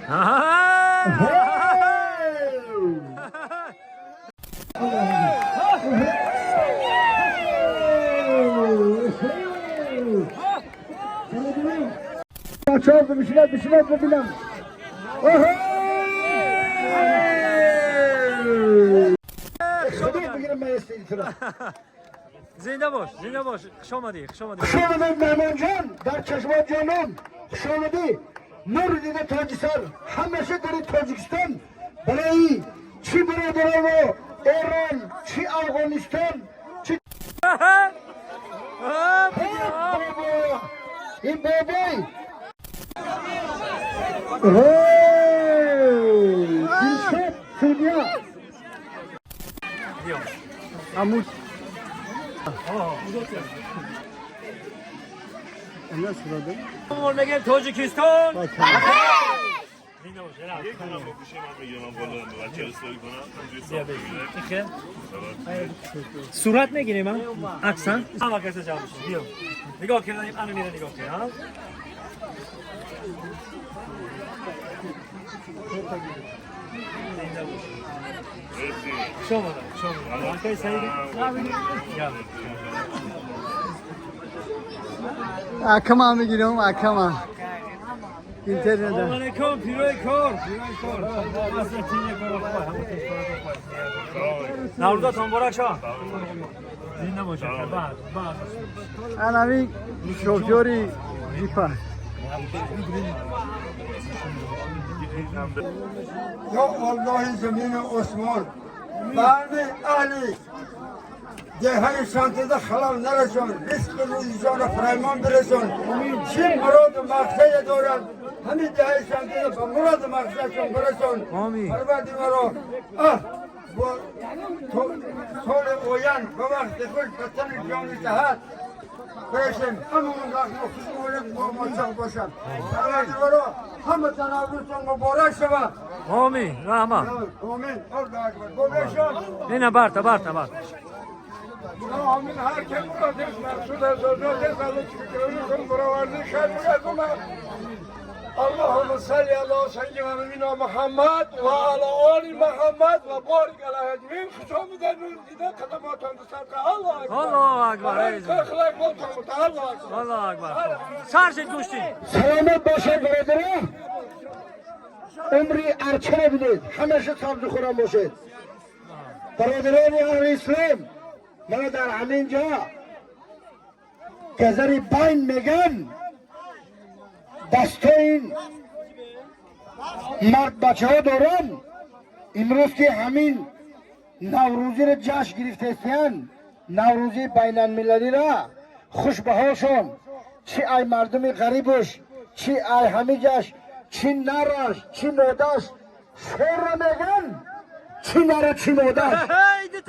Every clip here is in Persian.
Çok bir şeyler bilmem. Zinde boş. Kış olmadı. Şonadım Mehmancan, der Çeşme canım. Şonadı. Nuri'de Tacikistan, hemşe dari Tacikistan. Baleyi, çi Biraderovo, İran, çi Afganistan, çi... İyi babay. Dilşat, Sülya. Amut. Ne sırada? Olmayan Tacikistan. صورت نگیریم ها اکسن هم وقت جواب بشه بیا نگاه کردیم الان میره نگاه کنه ها شما آقای سعیدی Akama میگیرم akama. اینترنت. علیکم پیروی کار اصلا تیمی کار نوردا تنبورک شو زنده باشه بعد انا شوفیوری جیپا یا الله زمین عثمان مرد اهلی دهه شانتده خلال نرسون رزق روزگار فرایمان برسون چی مراد و مقصد دارد همین دهه شانتده به مراد و مقصدشون برسون پروردگارا با سال اوین به وقت خوش به تن جان صحت برسیم همون وقت خوشمون با موفق باشم پروردگارا همه تنابلتون مبارک شود آمین رحمت آمین الله اکبر گوشم اینه برتا آمین هر که مرادش مقصود از آزادش از فکرانشون براورده شد اللهم صل علی سیدنا محمد و علی آل محمد و بارک علی اجمعین خشام در نور دیده قدماتان دستر الله اکبر الله اکبر سرشید گوشتی سلامت باشید برادران عمری ارچه بدید همیشه سبز خورم باشید برادران اهل اسلام من در همین جا گذری بین میگن دسته این مرد بچه ها دارن امروز که همین نوروزی را جشن گرفته استین نوروزی بین المللی را خوش بهاشون چی ای مردم غریبش چی ای همیجش چی نرش چی مادش شور را میگن چی نره چی مادش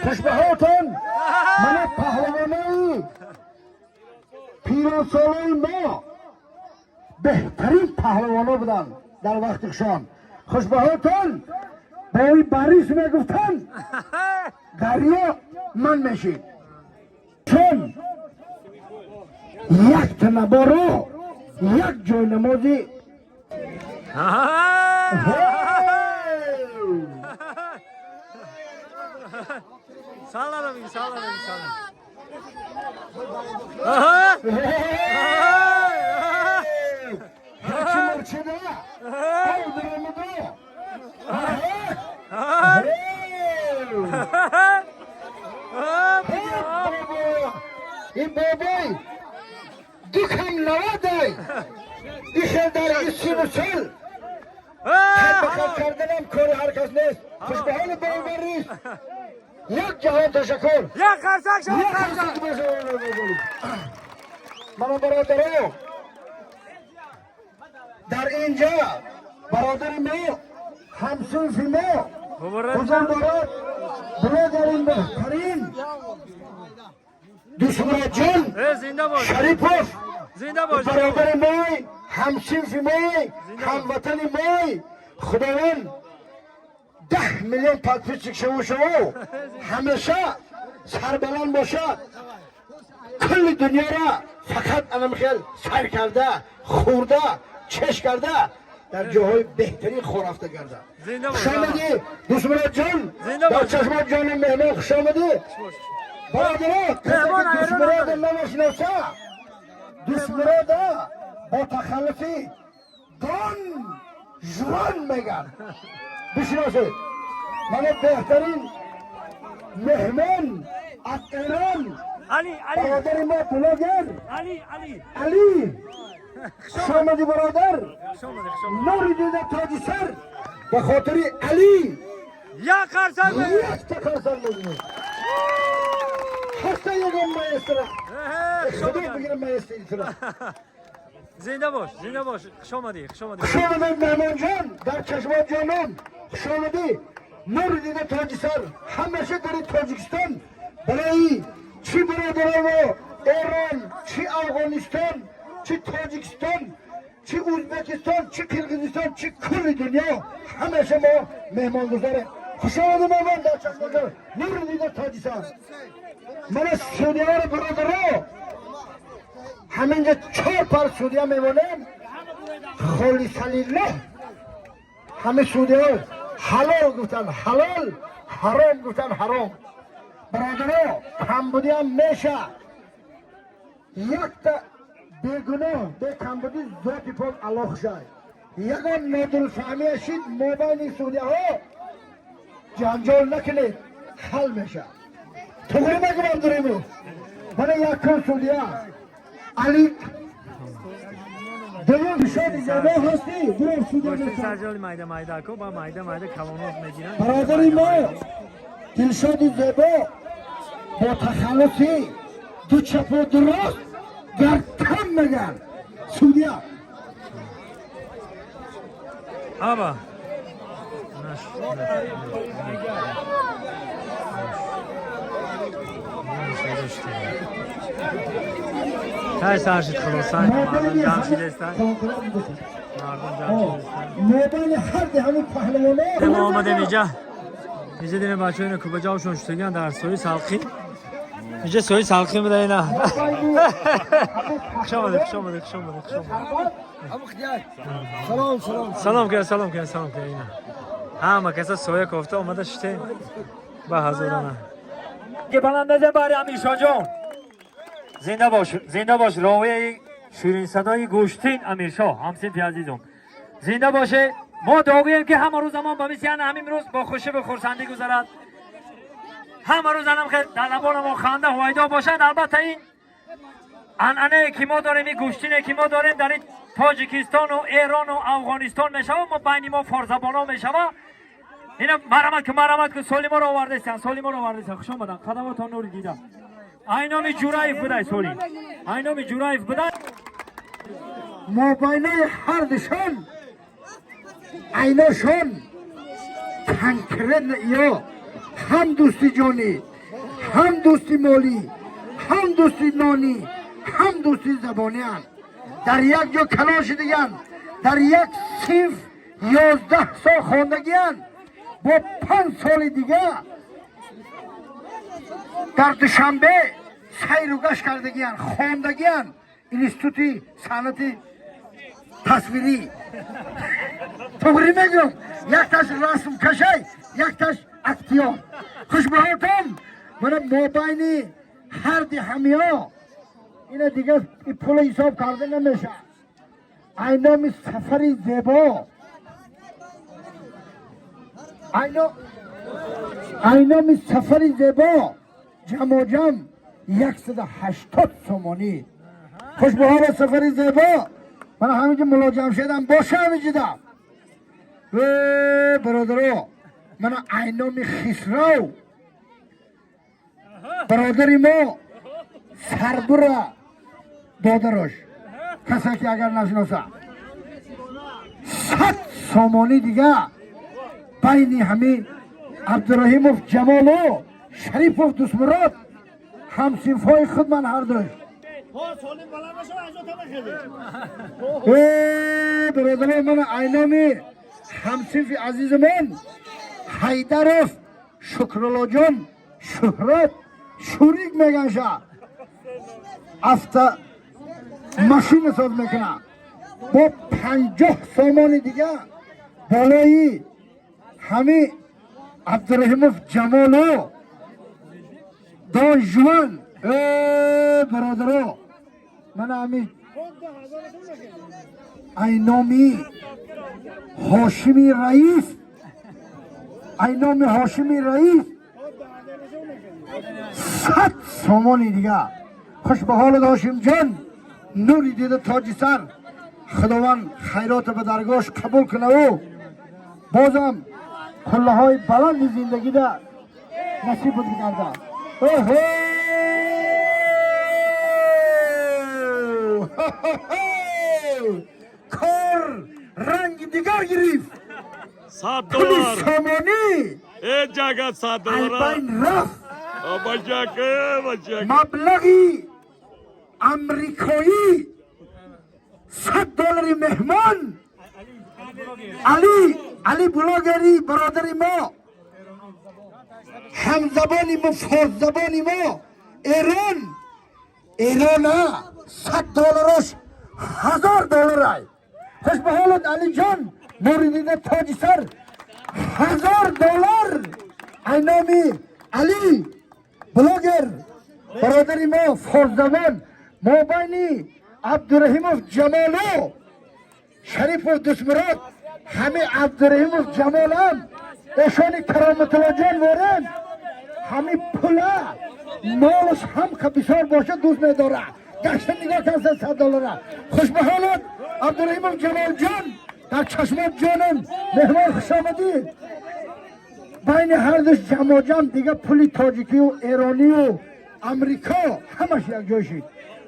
خوش بهاتون من پهلوانی پیروسالی ما بهترین پهلوانا بودن در وقتشان خوشبهاتون با این باریس میگفتن دریا من میشید چون یک تنبارو یک جای نمازی سلام Hepsi mırçıda. Kaldırımı da. این بابای دکم نوادای ایشه در ایسی بسل تبقیت کردنم کاری هرکس نیست خوشبحال بایبر نیست یک جهان تشکر یا خرسک شما یک خرسک من برادرم در اینجا برادر ما همسوفی ما حضور دارد برادرین بهترین دشمن جان شریفوف برادر ما همسوفی ما هموطن ما خداوند 10 میلیون پاکپیش چکشو شما همیشه سربلند باشد کل دنیا را فقط انم خیل سر کرده خورده چش کرده در جاهای بهترین خور رفته گردد. زنده باش. خوش آمدی دوست جان. زنده در باش. چشم جان مهمان خوش آمدی. برادرها کسی مهمان که دوست ایران مراد نمیشناسه دوست مراد با تخلفی دان جوان میگن بشناسید. من بهترین مهمان از ایران علی برادر ما بلاگر علی علی خوش آمدی برادر. خوش آمدی. نوری دیده تاج سر به خاطر علی یا خرسنگ یک تخلصر بگیریم هسته یکم مایستره خدا بگیرم مایستری تره. زنده باش. خوش آمدی. خوش آمدی مهمان جان در چشمات جانم. خوش آمدی نور دیده تاج سر همیشه در تاجیکستان برای چی برادران و ایران چی افغانستان چی تاجیکستان چی ازبکستان چی کرگیزستان چی کل دنیا همیشه ما مهمان گذاره. خوش آمدی مهمان در چشمات جان نور دیده تاج سر. من سعودی ها رو برادران همینجا 4 پر سعودی ها میمانم خالص لله. همه سعودی ها حلال گفتن حلال حرام گفتن حرام. برادرها کمبودی هم میشه یک تا بیگناه به کمبودی ذاتی پاک الله خوشای یکم نادل فهمی هستید موبایل سعودی ها جنجال نکنید حل میشه. توگری مگم داریمو من یک کن سعودی ها علی دوم شادی زبا هستی دوم سعودی ها سرجال مایده کو با مایده کلانوز میگیرن. برادری ما دلشاد زیبا با تخلصی دو چپ و درست در کم میگن سعودیا. آبا هر سرشید خلاصای مردم جمشید هستن. موبایل هر ده همون پهلوانه ما آمده اینجا دیدیم بچه های کوبه جاوشون شدگن در سوی سلخی اینجا سوی سلخی میده اینا. خوش آمده. سلام که اینا همه کسا سوی کفته آمده شده به حضورانه که بلند بزن باری امیرشا جان. زنده باش راوی شیرین صدای گوشتین امیرشا همسین عزیزم زنده باشه. ما داغیم که همه روز زمان با میسیان همین روز با خوشی به خورسندی گذرد. همه روز هم که در لبان ما خنده هویدا باشد. البته این انعنه که ما داریم این گوشتینه که ما داریم در این تاجیکستان و ایران و افغانستان میشوه ما بین ما فارزبان ها میشوه. اینا مرمت که سالی ما رو آورده خوش آمدن خدماتان نوری دیده. اینامی جورایف بدای سالی اینامی جورایف بدای موبایل هر دشان ایناشون تنکرن یا هم دوستی جانی هم دوستی مالی هم دوستی نانی هم دوستی زبانی هم در یک جا کلاش دیگن در یک صنف 11 سال خواندگی هم با 5 سال دیگه در دوشنبه سیر و گشت کردگی هم خواندگی هم اینستیتوتی صنعتی تصویری توگری میگم یک تاش رسم کشی یک تاش اکتیان خوش بهاتون. من موبایل هر دی همیا اینا دیگه پول حساب کرده نمیشه. اینامی سفری زیبا اینامی سفری زیبا جمع 180 سومانی. خوش بهار سفری زیبا. من همینجا ملاجم شدم باشه همینجا و برادرو من اینامی خسرو برادری ما سربره دادرش کسی که اگر نشناسه 100 سومانی دیگه بین همین عبدالرحیموف جمالو شریفوف دوستمراد هم صنفای خود من هر دوش برادر من اینامی همصنف عزیز من حیدرف شکرالله جان شهرت شوریک میگن شا افتا ماشین ساز میکنه با 50 سامان دیگه بالایی همه عبدالرحیموف جمالو دان جوان برادرو من همین اینامی هاشمی رئیس 100 سامانی دیگه خوش به حال هاشم جان نوری دیده تاج سر خداوند خیرات به درگاهش قبول کنه و بازم کله های بلند زندگی ده نصیب بود کرده کار رنگ دیگر گرفت پولی سامانی ای جگت $100 البین رفت بچه مبلغی امریکایی $100 مهمان علی بلاگری برادری ما همزبانی ما فارس زبانی ما ایران $100 $1000 ای خوش به حالت علی جان موریدین تاج سر $1000 اینامی علی بلاگر برادری ما فارس زبان ما بینی عبدالرحیموف جمالو شریف و دسمرات همه عبدالرحیموف جمال هم اشانی کرامت الله جان وارن همه پولا مالش هم که بسیار باشه دوست میداره گشتن نگاه کنسن $100 خوش به حالت عبدالرحیموف جمال جان در چشمات جانم مهمان خوش آمدید بین هر دوش جمع جمع دیگه پولی تاجیکی و ایرانی و امریکا همش یک جایشید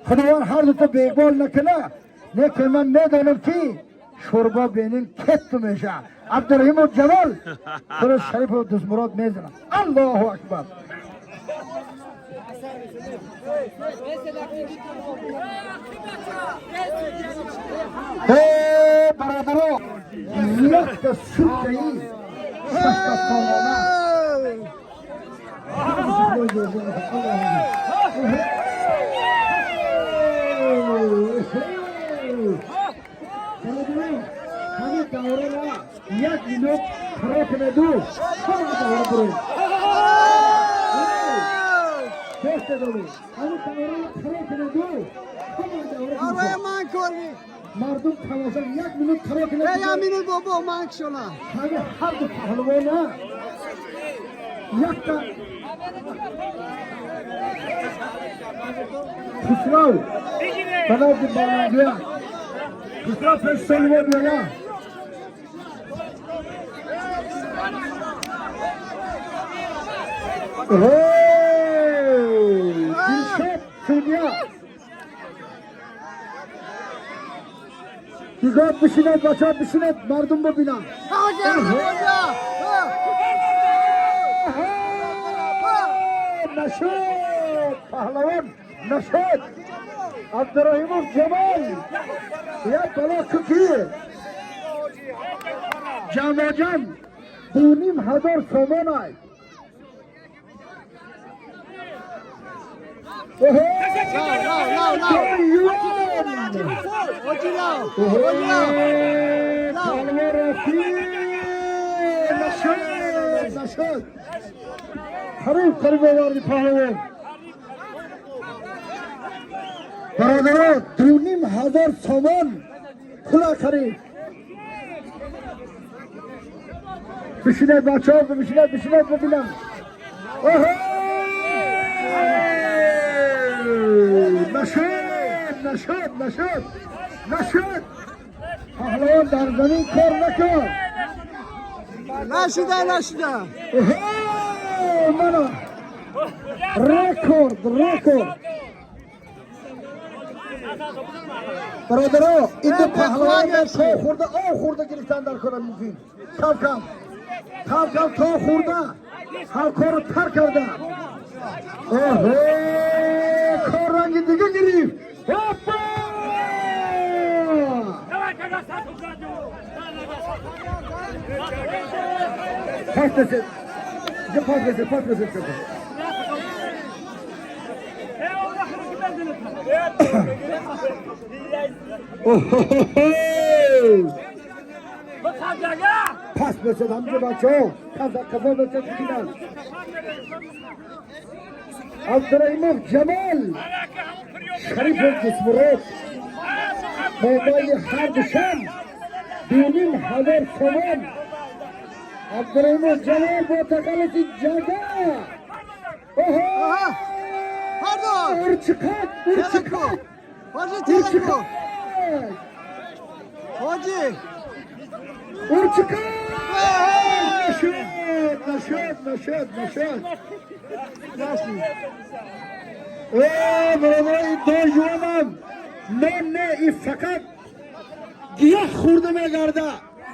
خداوند هر دو تا بیگبال نکنه لیکن من میدانم که شوربا بینین کت میشه عبدالرحیموف جمال درست شریف و دزمراد میزنم الله اکبر برادرو یک تا سوت ای ششتا سالانه همین دوره را یک مینوت خرا کنه دو همین دوره برید دست دوری همین دوره را خرا کنه دو همین دوره آره من کنی مردم تماشا یک مینوت خرا کنه دو یا مینوت بابا من شنا همین هر دو پهلوانه یک تا خسرو بنابرای بانگویا خسرو پیش سلوه بیایا دلشد سونیا دیگاه بشیند بچه ها بشیند مردم ببینم نشد پهلوان نشد عبدالرحیموف جمال یک بلا کوکی جمع جمع 2500 سامان ای نشد خریب آوردی پهلوان برادران 2500 سامان کلا خرید بشینید بچه ها بشینید ببینم نشد پهلوان در زمین کار نکن نشده منو رکورد برادرها این دو پهلوان در تا خورده گرفتن در کار مفید کم تا خورده هر کار تر کرده کار رنگ دیگه گرفت پاس بسید پس بسید همجه بچه ها کفا بسید بکنن عبدالرحیم جمال شریف جسمرات موبایل هر دوشم 2,000 تومان عبدالرحیم جمال با تقلت جگه Aha. Pardon. ارچکات Teleko. Hoca Teleko. Hoca. ارچکات نشد Nasıl? برادرای دو جوانم نه این فقط گیاه خورده میگرده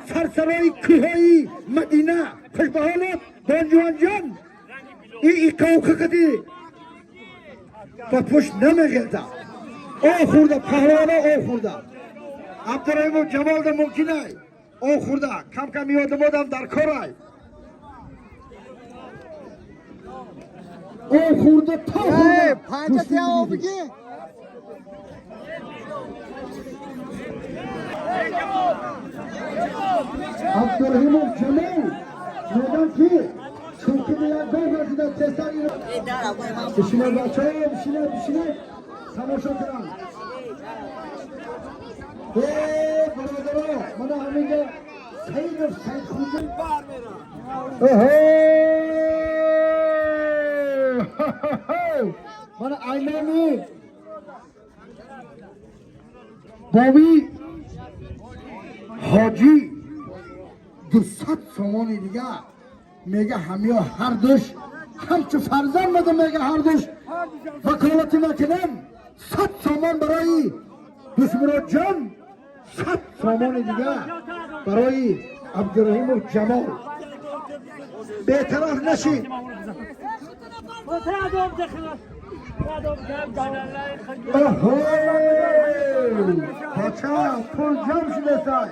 سرسرای کوههای مدینه خوش به حالت دو جوان جان این کوککتی و پشت نمیگرده او خورده پهلوانا او خورده عبدالرحیم جمال ده ممکنه او خورده کم کم یاد بودم در کارای او خورده تا Hey, خورده panca te abi ki. عبدالرحیم جمال میدم که چونکه دیگر گاه رسیدن تستر ایران بشینه بچه ها بشینه تماشا کنم برادرها من همینجا سید خوزه من اینامی بابی حاجی 200 تومان دیگه میگه همیا هر دوش همچو فرزند بده میگه هر دوش وکالتی نکنم 100 تومان برای دشمرات جان 100 تومان دیگه برای عبدالرحیم جمال بی‌طرف نشید بچه پول جمع شده سای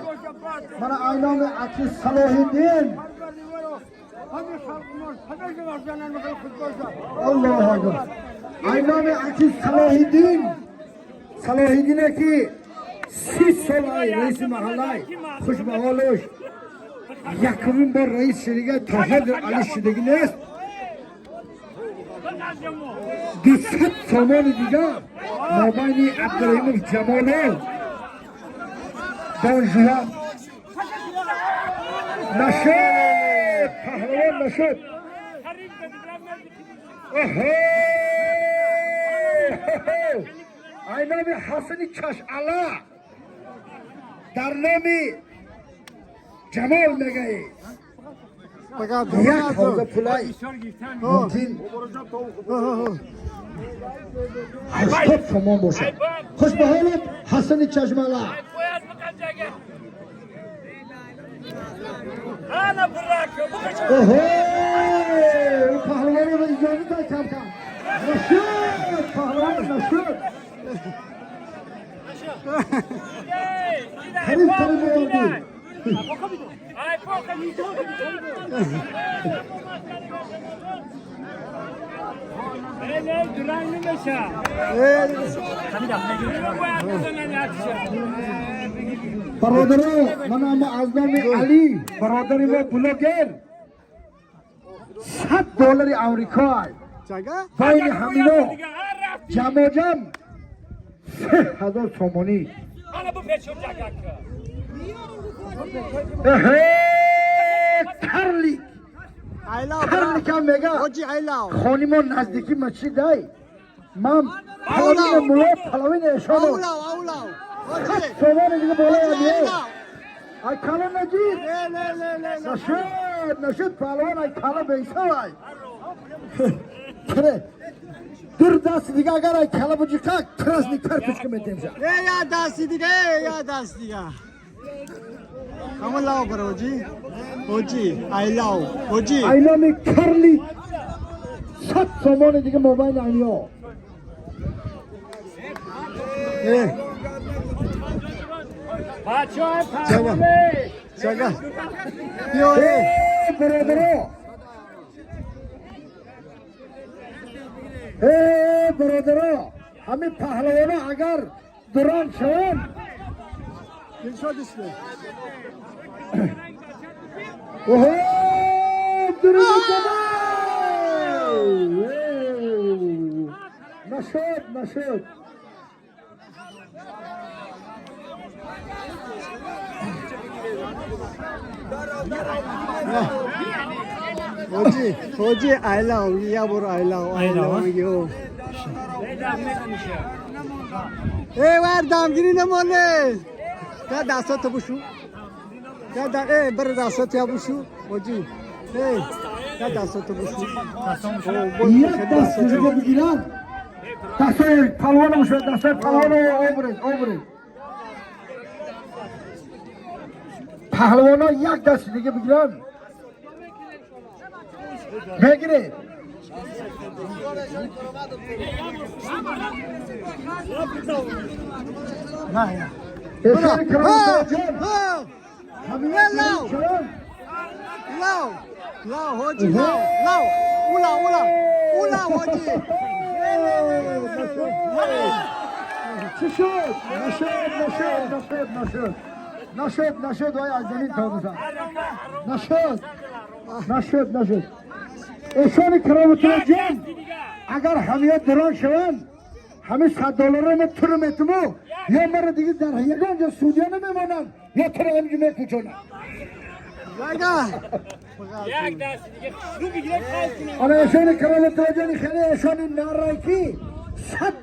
من اینام عطی صلاح الدین الله اکبر اینام عطی صلاح الدینه که 30 سال رئیس محله خوش به حالش یکمین بار رئیس شدگی طاهر علی شدگی نیست 200 تومان دیگه مابین عبدالرحیم جمال دانجوان نشد پهلوان نشد این نام حسنی چشعلا در نام جمال میگه یک حوزه پولای ممکن 80 تومان باشه خوش به حالت حسن چشمالا اوه پهلوان رو اجازه دای کم کم نشد پهلوان نشد خریب بردی برادرو من اما از نام علی برادری ما بلوگر 100 دلار آمریکا Çaka? بین همینا جمع 3000 تومانی ترلی Aylav. کم میگه Hoca aylav. خانی ما نزدیکی مسجد دای من پلاوین مولا پلاوین اشانو Avlav avlav. Hoca. تومان دیگه بالا Hoca آمیه aylav. ای کالا نجید Le. نشد پهلوان ای کالا بیسا ای کره در دست دیگه اگر ای کالا بجی که کرس نیکتر پشکه میتیم شد Ya dasti diga, ya dasti diga. Kamu lav par hoji. Hoji, aylav. Hoji. اینامی کرلی 100 تومان دیگه موبایل اینیا Çaka. Yo برادرو برادرو همین پهلوانا اگر دوران شوان دلشاد اسمه اوه درود جمال نشد حاجی ایلاو یا برو ایلاو یو ای ور دامگیری نمانه یا دستات بشو یا دقیقه بر دستات یا بشو حاجی یا دستات بشو یک دست دیگه بگیرن دست پلوان بشو دست پلوان اوبرید پهلوان ها یک دست دیگه بگیرن بگیرید نه اشاره کرام جان لا حاجی لا اولا حاجی چی شد؟ نشد وای از زمین تا بزن نشد اشاره کرام جان اگر همه دران شوند همه $100 ما تو رو میتمو یا مرا دیگه در یگانجا سودیا نمیمانن یا تو رو همینجا میکوچونن یک دست دیگه شروع بگیره خواهد آنها اشاره کرام جانی خیلی اشاره نارایکی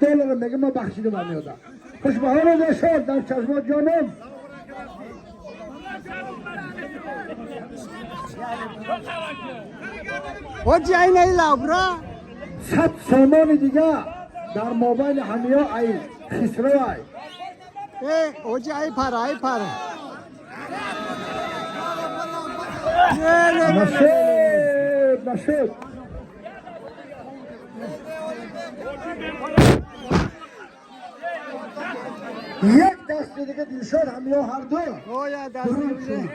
$100 میگه ما بخشیده من میادم خوشبهان از اشاره در چشمات جانم حاجی این ایلاو برا 100 سامان دیگه در موبایل همه ها ای خسرو ای حاجی ای پره نشد یک دست دیگه دلشاد همه ها هر دو یا دست میشه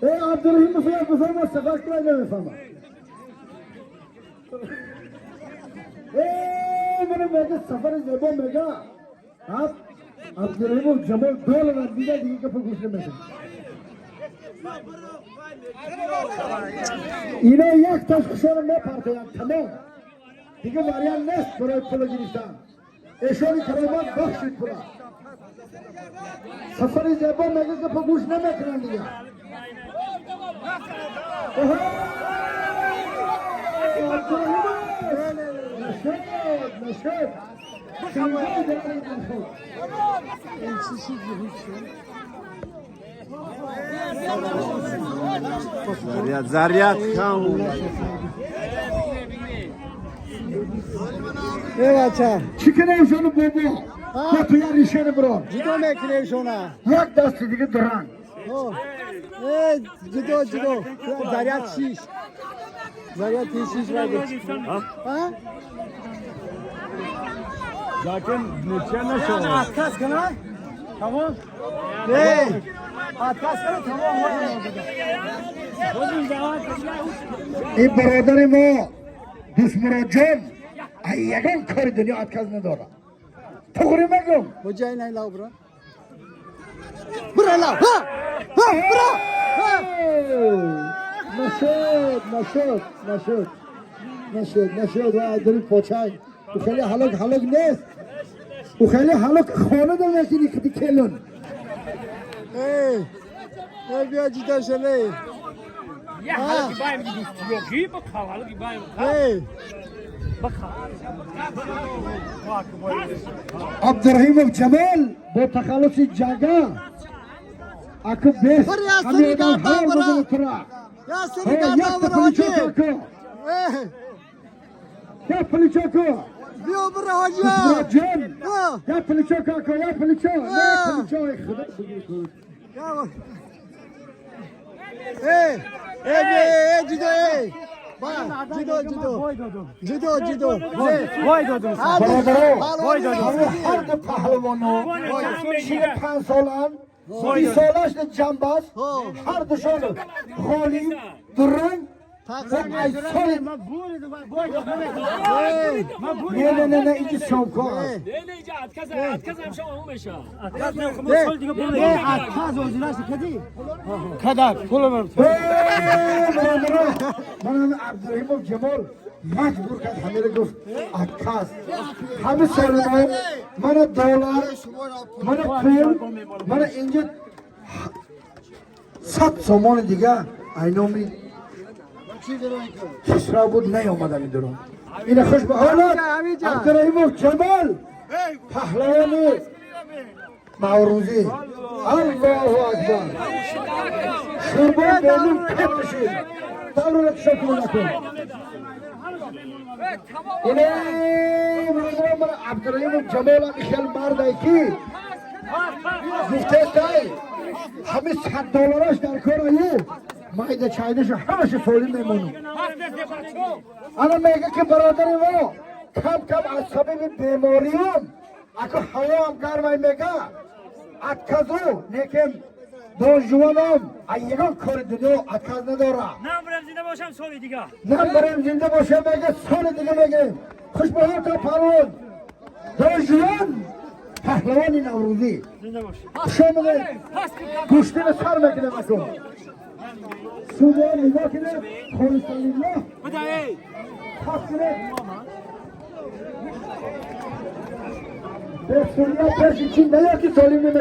ای عبدالرحیم بفرم استفاق کنه نمیفهمم ای منو میگه سفر زبا میگه عبدالرحیم جمال $2 دیگه که پر گوش نمیشه اینا یک تاش خشار ما پرتایم تمام دیگه واریان نیست برای پول گرفتن اشاری کرامات بخشید پولا سفر زبا میگه که پر گوش نمیکنن دیگه نشد زریات خام ای بچه چیکن ایشونو بابا با تو یا ریشن بران جدو میکنه ایشونه یک دست دیگه درن جدو زریات شیش زریات شیش ها Zaten neçe nasıl? Atkas kana tamam atkas kana tamam این برادر ما دوست مراد جان یگان کار دنیا اتکاز نداره تقری مگم بجای نه لاو برا لاو برا نشد و ادری پوچای و خیلی حلق نیست و خیلی حلق خانه داره یکی کدی کلون ای بیا جدا شله یه حالا که بایم دوستی بخوا حالا که بایم عبدالرحیم جمال با تخلص جگه اکو بیست همه ادام هر بزن ترا یا سری گردا برا حاجی یا پلیچاکو بیا برا حاجی مراد جان یا پلیچاکو یا پلیچا خدا بگیر جدو جدو وای دادم برادرو هر دو پهلوانو 45 سالن 20 سالش جنباز هر دوشون خالی درنگ تقسیم ای سال ما بوری دو نه اینجا شامکار است از وزیراش کدی من عبدالرحیم جمال مجبور کرد همه رو گفت عکاس همه سال من دلار من پول من اینجا 100 سامان دیگه اینامی کسرا بود نیامدم این درون این خوش به حالت عبدالرحیم جمال پهلوانی نوروزی الله اکبر شربان بینیم کت بشید دور رو شکل نکن اینه من عبدالرحیم جمال هم خیلی مرده که گفته تای همه $100 در کار آیه مایده چایدش همش سولی میمونم انا میگه که برادر ما کم از سبب بیماریم اکو هوا هم گرمای میگه اتکازو نیکم دو جوانم ایگان کار دیدو اتکاز نداره نمبرم زنده باشم سالی دیگه نمبرم زنده باشه میگه سال دیگه میگه خوش به حال تا پروان دو جوان پهلوانی نوروزی شما میگه گوشتی به سر میکنه مکن سوده نگاه کنه خورستانی الله خاک کنه به سوریا پرشی چین نیا که سالیم نمیگه